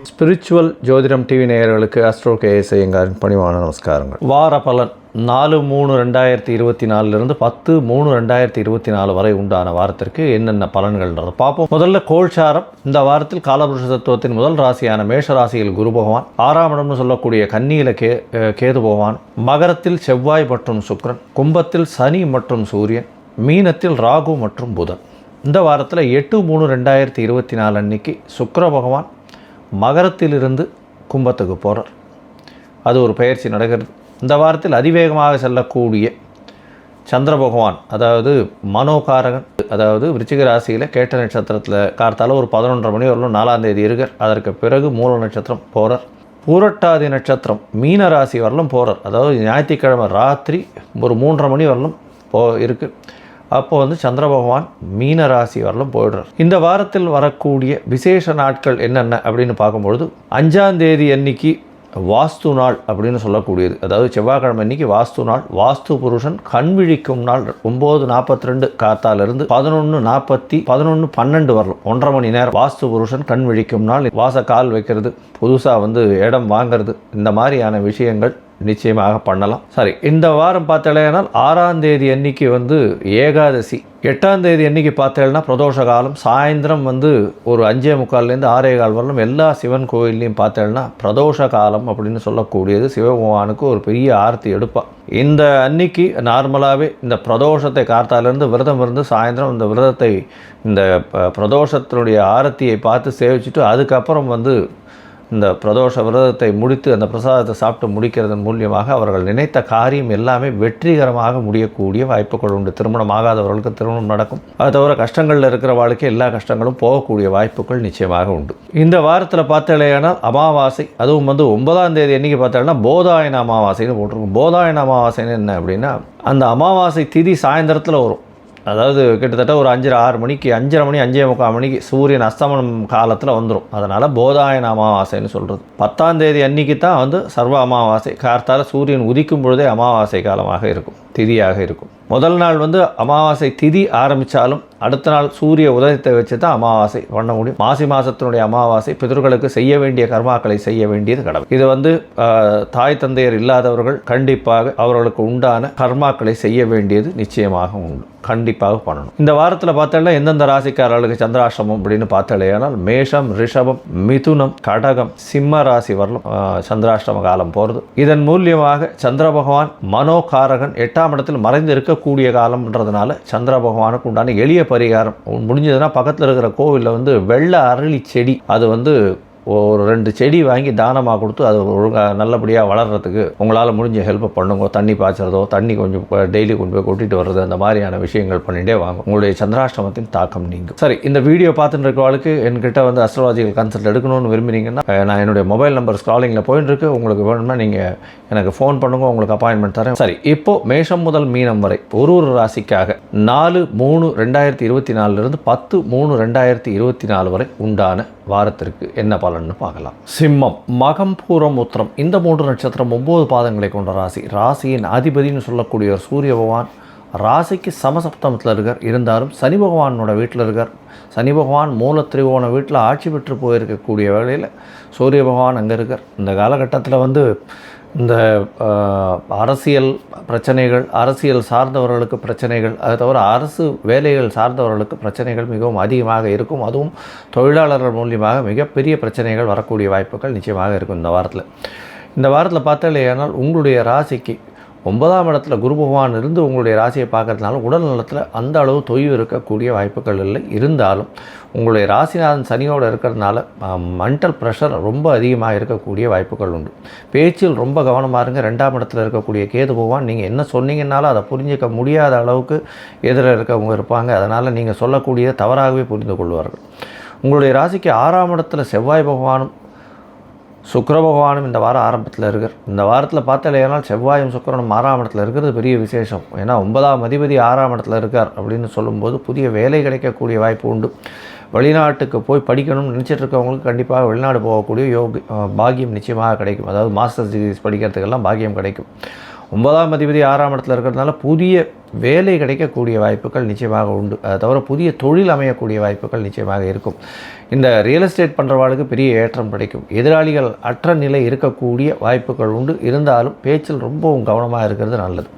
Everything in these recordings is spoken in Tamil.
ஸ்பிரிச்சுவல் ஜோதிடம் டிவி நேயர்களுக்கு அஸ்ட்ரோ கேஎஸ் ஐயங்காரின் பணிவான நமஸ்காரங்கள். வார பலன் 4/3/2024 10/3/2024 வரை உண்டான வாரத்திற்கு என்னென்ன பலன்கள்ன்றதை பார்ப்போம். முதல்ல கோல்சாரம். இந்த வாரத்தில் காலபுருஷ தத்துவத்தின் முதல் ராசியான மேஷ ராசியில் குரு பகவான், 6ஆம் இடம்னு சொல்லக்கூடிய கன்னியில கேது பகவான், மகரத்தில் செவ்வாய் மற்றும் சுக்கிரன், கும்பத்தில் சனி மற்றும் சூரியன், மீனத்தில் ராகு மற்றும் புதன். இந்த வாரத்தில் 8/3/2024 அன்னைக்கு சுக்கிர பகவான் மகரத்திலிருந்து கும்பத்துக்கு போகிறார். அது ஒரு பயிற்சி நடக்கிறது. இந்த வாரத்தில் அதிவேகமாக செல்லக்கூடிய சந்திர பகவான், அதாவது மனோகாரகன், அதாவது விருச்சிக ராசியில் கேட்ட நட்சத்திரத்தில் கார்த்தால ஒரு 11:30 மணி வரலும் 4ஆம் தேதி இருக்கார். அதற்கு பிறகு மூல நட்சத்திரம் போகிறார். பூரட்டாதி நட்சத்திரம் மீன ராசி வரலும் போகிறார். அதாவது ஞாயிற்றுக்கிழமை ராத்திரி ஒரு 3:30 மணி வரலும் இருக்குது. அப்போ சந்திர பகவான் மீன ராசி வரலும் போயிடுறார். இந்த வாரத்தில் வரக்கூடிய விசேஷ நாட்கள் என்னென்ன அப்படின்னு பார்க்கும்பொழுது 5ஆம் தேதி அன்னைக்கு வாஸ்து நாள் அப்படின்னு சொல்லக்கூடியது. அதாவது செவ்வாய்க்கிழமை அன்னைக்கு வாஸ்து நாள். வாஸ்து புருஷன் கண் விழிக்கும் நாள் 9:42 காத்தாலிருந்து 11:12 வரலும் 1.5 மணி நேரம் வாஸ்து புருஷன் கண் விழிக்கும் நாள். வாச கால் வைக்கிறது, புதுசாக இடம் வாங்கிறது, இந்த மாதிரியான விஷயங்கள் நிச்சயமாக பண்ணலாம். சரி, இந்த வாரம் பார்த்தேன்னா 6ஆம் தேதி அன்னைக்கு ஏகாதசி, 8ஆம் தேதி அன்னைக்கு பார்த்தேன்னா பிரதோஷ காலம். சாயந்தரம் ஒரு 5:45 6:15 வரலும் எல்லா சிவன் கோயில்லையும் பார்த்தேன்னா பிரதோஷ காலம் அப்படின்னு சொல்லக்கூடியது. சிவபகவானுக்கு ஒரு பெரிய ஆர்த்தி எடுப்பா. இந்த அன்னைக்கு நார்மலாகவே இந்த பிரதோஷத்தை காத்தாலேருந்து விரதம் இருந்து சாயந்தரம் இந்த விரதத்தை இந்த பிரதோஷத்தினுடைய ஆரத்தியை பார்த்து சேவிச்சுட்டு அதுக்கப்புறம் இந்த பிரதோஷ விரதத்தை முடித்து அந்த பிரசாதத்தை சாப்பிட்டு முடிக்கிறதன் மூலியமாக அவர்கள் நினைத்த காரியம் எல்லாமே வெற்றிகரமாக முடியக்கூடிய வாய்ப்புகள் உண்டு. திருமணம் ஆகாதவர்களுக்கு திருமணம் நடக்கும். அது தவிர கஷ்டங்களில் இருக்கிற வாழ்க்கை எல்லா கஷ்டங்களும் போகக்கூடிய வாய்ப்புகள் நிச்சயமாக உண்டு. இந்த வாரத்தில் பார்த்தேனால் அமாவாசை, அதுவும் 9ஆம் தேதி அன்றைக்கி பார்த்தேன்னா போதாயன அமாவாசைன்னு போட்டிருக்கும். போதாயன அமாவாசைன்னு என்ன அப்படின்னா, அந்த அமாவாசை திதி சாயந்தரத்தில் வரும். அதாவது கிட்டத்தட்ட ஒரு 5:30 மணிக்கு 5:30 மணி 5:45 மணிக்கு சூரியன் அஸ்தமனம் காலத்தில் வந்துடும். அதனால் போதாயன அமாவாசைன்னு சொல்கிறது. 10ஆம் தேதி அன்னைக்கு தான் சர்வ அமாவாசை. கார்த்தால சூரியன் உதிக்கும் பொழுதே அமாவாசை காலமாக இருக்கும், திதியாக இருக்கும். முதல் நாள் அமாவாசை திதி ஆரம்பித்தாலும் அடுத்த நாள் சூரிய உதயத்தை வச்சு தான் அமாவாசை பண்ண முடியும். மாசி மாதத்தினுடைய அமாவாசை பிதர்களுக்கு செய்ய வேண்டிய கர்மாக்களை செய்ய வேண்டியது கடமை. இது தாய் தந்தையர் இல்லாதவர்கள் கண்டிப்பாக அவர்களுக்கு உண்டான கர்மாக்களை செய்ய வேண்டியது நிச்சயமாக உண்டு, கண்டிப்பாக பண்ணணும். இந்த வாரத்தில் பார்த்தோம்னா எந்தெந்த ராசிக்காரர்களுக்கு சந்திராஷ்டமம் அப்படின்னு பார்த்தாலேயானால் மேஷம், ரிஷபம், மிதுனம், கடகம், சிம்ம ராசி வரலும் சந்திராஷ்டம காலம் போகிறது. இதன் மூலியமாக சந்திர பகவான் மனோகாரகன் 8ஆம் இடத்தில் மறைந்து இருக்கக்கூடிய காலம்ன்றதுனால சந்திர பகவானுக்கு உண்டான எளிய பரிகாரம் முடிஞ்சதுன்னா பக்கத்தில் இருக்கிற கோவிலில் வெள்ளை அரளி செடி, அது ஒரு 2 செடி வாங்கி தானமாக கொடுத்து அது ஒழுங்காக நல்லபடியாக வளர்கிறதுக்கு உங்களால் முடிஞ்ச ஹெல்ப் பண்ணுங்க. தண்ணி பாய்ச்சறதோ, தண்ணி கொஞ்சம் டெய்லி கொண்டு போய் கொட்டிட்டு வர்றது, அந்த மாதிரியான விஷயங்கள் பண்ணிகிட்டே வாங்க. உங்களுடைய சந்திராஷ்டமத்தின் தாக்கம் நீங்கும். சரி, இந்த வீடியோ பார்த்துட்டு இருக்கவளுக்கு என்கிட்ட அஸ்ட்ராலஜிக்கல் கன்சல்ட் எடுக்கணும்னு விரும்புனீங்கன்னா நான் என்னுடைய மொபைல் நம்பர் ஸ்க்ராலிங்கில் போயிட்டு இருக்கு. உங்களுக்கு வேணும்னா நீங்கள் எனக்கு ஃபோன் பண்ணுங்க, உங்களுக்கு அப்பாயின்மெண்ட் தரேன். சரி, இப்போது மேஷம் முதல் மீனம் வரை ஒரு ராசிக்காக 4/3/2024 10/3/2024 வரை உண்டான வாரத்திற்கு என்ன பலன்னு பார்க்கலாம். சிம்மம், மகம், பூரம், உத்திரம் இந்த 3 நட்சத்திரம் 9 பாதங்களை கொண்ட ராசி. ராசியின் அதிபதினு சொல்லக்கூடிய சூரிய பகவான் ராசிக்கு சமசப்தமத்தில் இருக்கார். இருந்தாலும் சனி பகவானோட வீட்டில் இருக்கார். சனி பகவான் மூல திரிகோண வீட்டில் ஆட்சி பெற்று போயிருக்கக்கூடிய வேளையில் சூரிய பகவான் அங்கே இருக்கார். இந்த காலகட்டத்தில் இந்த அரசியல் பிரச்சனைகள், அரசியல் சார்ந்தவர்களுக்கு பிரச்சனைகள், அது தவிர அரசு வேலைகள் சார்ந்தவர்களுக்கு பிரச்சனைகள் மிகவும் அதிகமாக இருக்கும். அதுவும் தொழிலாளர்கள் மூலியமாக மிகப்பெரிய பிரச்சனைகள் வரக்கூடிய வாய்ப்புகள் நிச்சயமாக இருக்கும் இந்த வாரத்தில் பார்த்தாலேயானால் உங்களுடைய ராசிக்கு 9ஆம் இடத்துல குரு பகவான் இருந்து உங்களுடைய ராசியை பார்க்கறதுனால உடல் நலத்தில் அந்த அளவு தொய்வு இருக்கக்கூடிய வாய்ப்புகள் இல்லை. இருந்தாலும் உங்களுடைய ராசிநாதன் சனியோடு இருக்கிறதுனால மென்டல் ப்ரெஷர் ரொம்ப அதிகமாக இருக்கக்கூடிய வாய்ப்புகள் உண்டு. பேச்சில் ரொம்ப கவனமாக இருங்க. 2ஆம் இடத்துல இருக்கக்கூடிய கேது பகவான் நீங்கள் என்ன சொன்னீங்கன்னாலும் அதை புரிஞ்சிக்க முடியாத அளவுக்கு எதிரில் இருக்கவங்க இருப்பாங்க. அதனால் நீங்கள் சொல்லக்கூடியதை தவறாகவே புரிந்து கொள்வார்கள். உங்களுடைய ராசிக்கு 6ஆம் இடத்துல செவ்வாய் பகவானும் சுக்கிர பகவானும் இந்த வாரம் ஆரம்பத்தில் இருக்கார். இந்த வாரத்தில் பார்த்தாலேனால் செவ்வாயும் சுக்கிரனும் 6ஆம் இடத்துல இருக்கிறது பெரிய விசேஷம். ஏன்னா 9ஆம் அதிபதி 6ஆம் இடத்துல இருக்கார் அப்படின்னு சொல்லும்போது புதிய வேலை கிடைக்கக்கூடிய வாய்ப்பு உண்டு. வெளிநாட்டுக்கு போய் படிக்கணும்னு நினச்சிட்டு இருக்கவங்களுக்கு கண்டிப்பாக வெளிநாடு போகக்கூடிய பாக்கியம் நிச்சயமாக கிடைக்கும். அதாவது மாஸ்டர்ஸ் டிகிரிஸ் படிக்கிறதுக்கெல்லாம் பாக்கியம் கிடைக்கும். 9ஆம் அதிபதி 6ஆம் இடத்துல இருக்கிறதுனால புதிய வேலை கிடைக்கக்கூடிய வாய்ப்புகள் நிச்சயமாக உண்டு. அதை தவிர புதிய தொழில் அமையக்கூடிய வாய்ப்புகள் நிச்சயமாக இருக்கும். இந்த ரியல் எஸ்டேட் பண்ணுறவாளுக்கு பெரிய ஏற்றம் கிடைக்கும். எதிராளிகள் அற்ற நிலை இருக்கக்கூடிய வாய்ப்புகள் உண்டு. இருந்தாலும் பேச்சில் ரொம்பவும் கவனமாக இருக்கிறது நல்லது.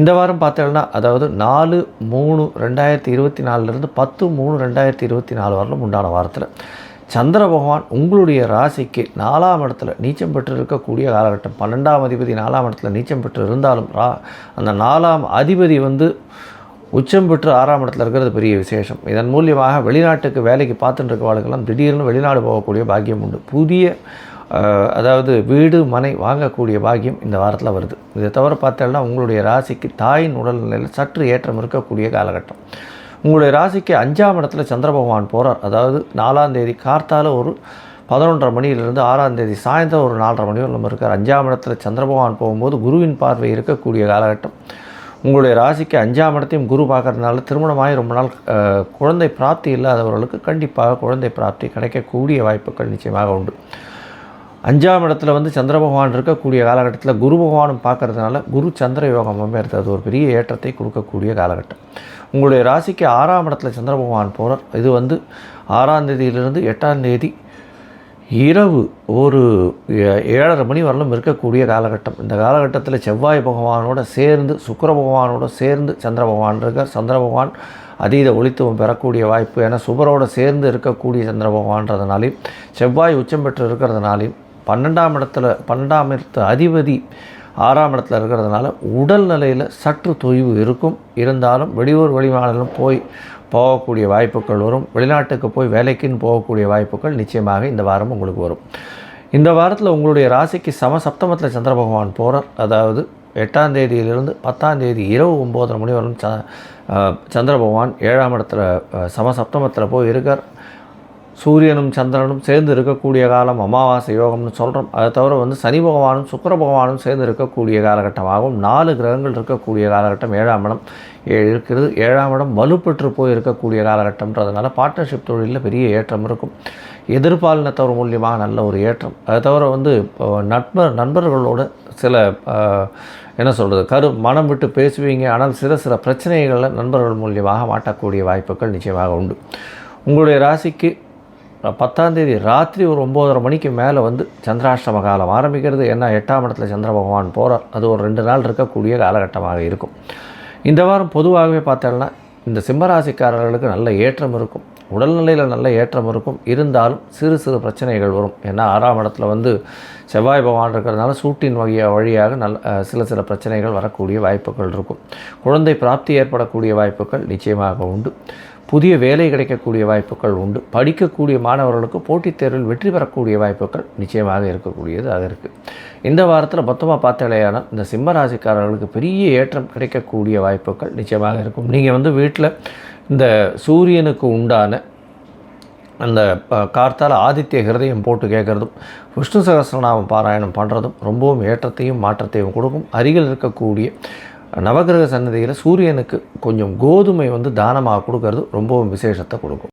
இந்த வாரம் பார்த்தோம்னா, அதாவது 4/3/2024 10/3/2024 வரலும் உண்டான வாரத்தில் சந்திர பகவான் உங்களுடைய ராசிக்கு 4ஆம் இடத்துல நீச்சம் பெற்று இருக்கக்கூடிய காலகட்டம். 12ஆம் அதிபதி 4ஆம் இடத்துல நீச்சம் பெற்று இருந்தாலும் அந்த 4ஆம் அதிபதி உச்சம் பெற்று 6ஆம் இடத்துல இருக்கிறது பெரிய விசேஷம். இதன் மூலியமாக வெளிநாட்டுக்கு வேலைக்கு பார்த்துட்டு இருக்கவாளுக்கெல்லாம் திடீர்னு வெளிநாடு போகக்கூடிய பாக்கியம் உண்டு. புதிய அதாவது வீடு மனை வாங்கக்கூடிய பாக்கியம் இந்த வாரத்தில் வருது. இதை தவிர பார்த்தோம்னா உங்களுடைய ராசிக்கு தாயின் உடல்நிலையில் சற்று ஏற்றம் இருக்கக்கூடிய காலகட்டம். உங்களுடைய ராசிக்கு 5ஆம் இடத்துல சந்திர பகவான் போகிறார். அதாவது 4ஆம் தேதி கார்த்தால ஒரு 11:30 மணியிலிருந்து 6ஆம் தேதி சாயந்தரம் ஒரு 4:30 மணி வரை இருக்கார். 5ஆம் இடத்துல சந்திர பகவான் போகும்போது குருவின் பார்வை இருக்கக்கூடிய காலகட்டம். உங்களுடைய ராசிக்கு 5ஆம் இடத்தையும் குரு பார்க்கறதுனால திருமணமாகி ரொம்ப நாள் குழந்தை பிராப்தி இல்லாதவர்களுக்கு கண்டிப்பாக குழந்தை பிராப்தி கிடைக்கக்கூடிய வாய்ப்புகள் நிச்சயமாக உண்டு. 5ஆம் இடத்துல சந்திர பகவான் இருக்கக்கூடிய காலகட்டத்தில் குரு பகவானும் பார்க்கறதுனால குரு சந்திர யோகம் அமைகிறது. அது ஒரு பெரிய ஏற்றத்தை கொடுக்கக்கூடிய காலகட்டம். உங்களுடைய ராசிக்கு 6ஆம் இடத்துல சந்திர பகவான் போகிறார். இது 6ஆம் தேதியிலிருந்து 8ஆம் தேதி இரவு ஒரு 7:30 மணி வரலும் இருக்கக்கூடிய காலகட்டம். இந்த காலகட்டத்தில் செவ்வாய் பகவானோட சேர்ந்து சுக்கிர பகவானோட சேர்ந்து சந்திர பகவான் இருக்கார். சந்திர பகவான் அதீத ஒளித்துவம் பெறக்கூடிய வாய்ப்பு. ஏன்னா சுபரோடு சேர்ந்து இருக்கக்கூடிய சந்திர பகவான்றதுனாலையும் செவ்வாய் உச்சம் பெற்று இருக்கிறதுனாலையும் 12ஆம் இடத்து அதிபதி 6ஆம் இடத்துல இருக்கிறதுனால உடல்நிலையில் சற்று தொய்வு இருக்கும். இருந்தாலும் வெளியூர் வெளிமாநிலம் போகக்கூடிய வாய்ப்புகள் வரும். வெளிநாட்டுக்கு போய் வேலைக்குன்னு போகக்கூடிய வாய்ப்புகள் நிச்சயமாக இந்த வாரம் உங்களுக்கு வரும். இந்த வாரத்தில் உங்களுடைய ராசிக்கு சப்தமத்தில் சந்திர பகவான் போகிறார். அதாவது 8ஆம் தேதியிலிருந்து 10ஆம் தேதி இரவு 9:30 மணி வரும் சந்திர பகவான் 7ஆம் இடத்துல சப்தமத்தில் போய் இருக்கார். சூரியனும் சந்திரனும் சேர்ந்து இருக்கக்கூடிய காலம் அமாவாசை யோகம்னு சொல்கிறோம். அதை தவிர சனி பகவானும் சுக்கிர பகவானும் சேர்ந்து இருக்கக்கூடிய காலகட்டமாகவும் 4 கிரகங்கள் இருக்கக்கூடிய காலகட்டம் 7ஆம் இடம் இருக்கிறது. 7ஆம் இடம் வலுப்பெற்று போய் இருக்கக்கூடிய காலகட்டம்ன்றதுனால பார்ட்னர்ஷிப் தொழிலில் பெரிய ஏற்றம் இருக்கும். எதிர்பாலினத்தவர் மூலியமாக நல்ல ஒரு ஏற்றம். அதை தவிர நண்பர்களோட சில என்ன சொல்கிறது மனம் விட்டு பேசுவீங்க. ஆனால் சில பிரச்சனைகளில் நண்பர்கள் மூலியமாக மாட்டக்கூடிய வாய்ப்புகள் நிச்சயமாக உண்டு. உங்களுடைய ராசிக்கு 10ஆம் தேதி ராத்திரி ஒரு 9:30 மணிக்கு மேலே சந்திராஷ்டம காலம் ஆரம்பிக்கிறது. ஏன்னா 8ஆம் இடத்துல சந்திர பகவான் போகிறார். அது ஒரு 2 நாள் இருக்கக்கூடிய காலகட்டமாக இருக்கும். இந்த வாரம் பொதுவாகவே பார்த்தோம்னா இந்த சிம்மராசிக்காரர்களுக்கு நல்ல ஏற்றம் இருக்கும். உடல்நிலையில் நல்ல ஏற்றம் இருக்கும். இருந்தாலும் சிறு பிரச்சனைகள் வரும். ஏன்னா 6ஆம் இடத்துல செவ்வாய் பகவான் இருக்கிறதுனால சூட்டின் வழியாக சில பிரச்சனைகள் வரக்கூடிய வாய்ப்புகள் இருக்கும். குழந்தை பிராப்தி ஏற்படக்கூடிய வாய்ப்புகள் நிச்சயமாக உண்டு. புதிய வேலை கிடைக்கக்கூடிய வாய்ப்புகள் உண்டு. படிக்கக்கூடிய மாணவர்களுக்கு போட்டித் தேர்வில் வெற்றி பெறக்கூடிய வாய்ப்புகள் நிச்சயமாக இருக்கக்கூடியதாக இருக்குது. இந்த வாரத்தில் மொத்தமாக பார்த்தாலேயானால் இந்த சிம்ம ராசிக்காரர்களுக்கு பெரிய ஏற்றம் கிடைக்கக்கூடிய வாய்ப்புகள் நிச்சயமாக இருக்கும். நீங்கள் வீட்டில் இந்த சூரியனுக்கு உண்டான அந்த கார்த்தால ஆதித்ய ஹிருதயம் போட்டு கேட்குறதும் விஷ்ணு சகஸ்ரநாமம் பாராயணம் பண்ணுறதும் ரொம்பவும் ஏற்றத்தையும் மாற்றத்தையும் கொடுக்கும். அருகில் இருக்கக்கூடிய நவகிரக சன்னதியில் சூரியனுக்கு கொஞ்சம் கோதுமை தானமாக கொடுக்கறது ரொம்பவும் விசேஷத்தை கொடுக்கும்.